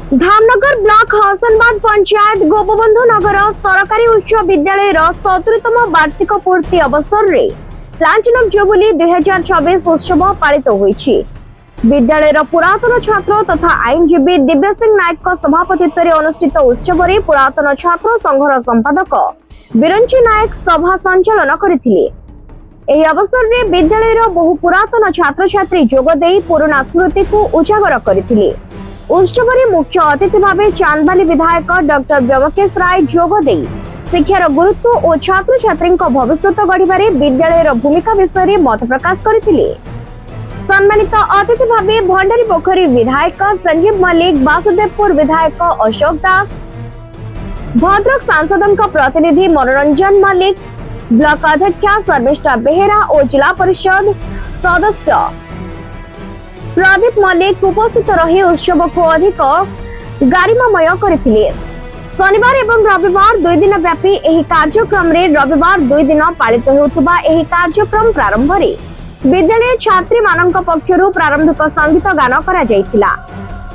Dhamnagar block हसनबाद panchayat Gopabandhu नगर सरकारी उच्च विद्यालय 70तम वार्षिक पूर्ति अवसर रे प्लाटिनम जुबली 2024 उत्सव पालित होईछि। विद्यालय पुरातन छात्र तथा आईनजीवी दिव्य सिंह नायक सभापतित्व रे अनुष्ठित उत्सव रे पुरातन छात्र संघर संपादक बिरंची नायक सभा संचालन करथिले। एही अवसर रे विद्यालय बहु पुरातन छात्र छात्री जोग देई पुराना स्मृति को उजागर करथिले। उत्सव रे मुख्य अतिथि भावे चांदबाली विधायक डॉक्टर व्योमकेश राय जोग देई शिक्षार गुरुत्व और छात्र छात्री भविष्य गढ़िबारे विद्यालय भूमिका विषय मत प्रकाश करथिले। सम्मानित अतिथि भावे भंडारी पोखरी विधायक संजीव मल्लिक, वासुदेवपुर विधायक अशोक दास, भद्रक सांसद प्रतिनिधि मनोरंजन मल्लिक, ब्लॉक अध्यक्ष शर्मिष्ठा बेहेरा और जिला परिषद सदस्य प्रदीप मल्लिक उपस्थित रही उत्सव को अधिक गारिमामय करथिले। शनिवार एवं रविवार 2 दिन व्यापी एही कार्यक्रम रे रविवार 2 दिन पालित हेउथबा एही कार्यक्रम प्रारंभ रे विद्यालय छात्री मानक पक्षरु प्रारंभिक संगीत गान करा जायतिला।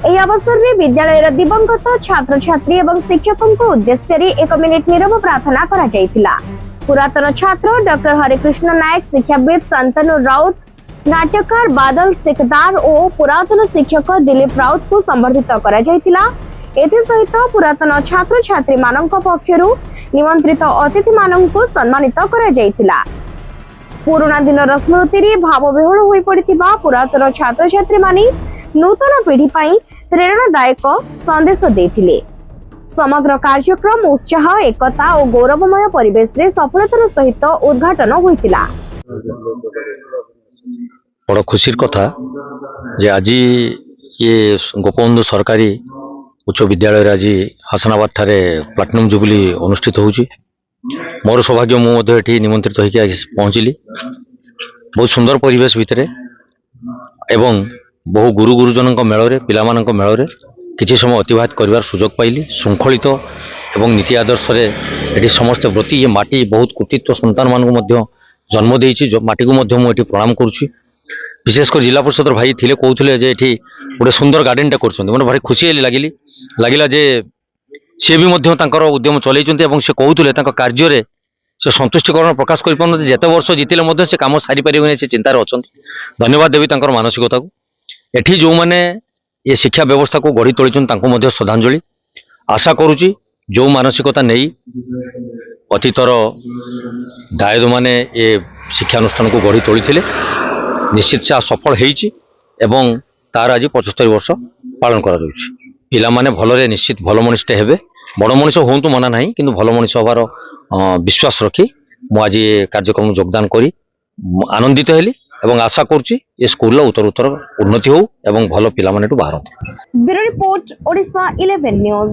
एही अवसर रे विद्यालय दिवंगत छात्र छात्री एवं शिक्षकों को उद्देश्य रे 1 मिनिट नीरव प्रार्थना करा जायतिला। पुरातन छात्र डॉक्टर हरिकृष्ण नायक, शिक्षाविद शांतनु राउत, नाट्यकार बादल सिकदार और पुरातन शिक्षक दिलीप राउत को संबर्धित करा जायतिला। एथि सहित पुरातन छात्र छात्री मानक पक्षरु निमंत्रित अतिथि मानक को सम्मानित करा जायतिला। पुराना दिनर स्मृति रे भाव विह्वल होई पड़ितिबा पुरातन छात्र छात्री माने नूतन पीढ़ी पई प्रेरणादायक संदेश देथिले। समग्र कार्यक्रम उत्साह, एकता और गौरवमय परिवेश रे सफलतार सहित उद्घाटन होइतिला। बड़ खुशी कथा जे आज ये गोपबंधु सरकारी उच्च विद्यालय आज हसनाबाद ठारे प्लाटिनम जुबली अनुष्ठित होउची। मोर सौभाग्य मुझे निमंत्रित होकर पहुंचली। बहुत सुंदर परिवेश भितर एवं बहु गुरु गुरुजन मेल पिला मेल किसी समय अतिबाहित कर सुजोग पाइली। श्रृंखलित एवं नीति आदर्श ये समस्त व्रती ये माटी बहुत कृतित्व संतान मान जन्म देती। माटी को मुझे प्रणाम करुच्ची। विशेषकर जिला परिषद भाई थिले कहते जे ये गोटे सुंदर गार्डेन टा कर भारी खुशी लगिला जे सी भी उद्यम चलई से कहते कार्य से संतुष्टिकरण प्रकाश कर जिते वर्ष जीतिले से कम सारी पारे से चिंतार अच्छा। धन्यवाद देवी मानसिकता को। एठी जो मैंने ये शिक्षा व्यवस्था को गढ़ी तोली श्रद्धांजलि। आशा करुच्ची जो मानसिकता नहीं अतीतर दायद मैंने ये शिक्षानुष्ठान को गढ़ी तोली निश्चित से सफल होइछि एवं तार आज 75 वर्ष पालन करा जाउछि। पिला माने भलरे निश्चित भल मनिष्ठ हेबे। बड़ मनीष हूँ मना ना कि भल मनीष हबार विश्वास रखी मुझे ये कार्यक्रम योगदान करी आनंदित हेली एवं आशा करुच्ची ये स्कूल उत्तर उत्तर उन्नति हो एवं भल पिला माने बाहर। Bureau report, Odisha 11 news.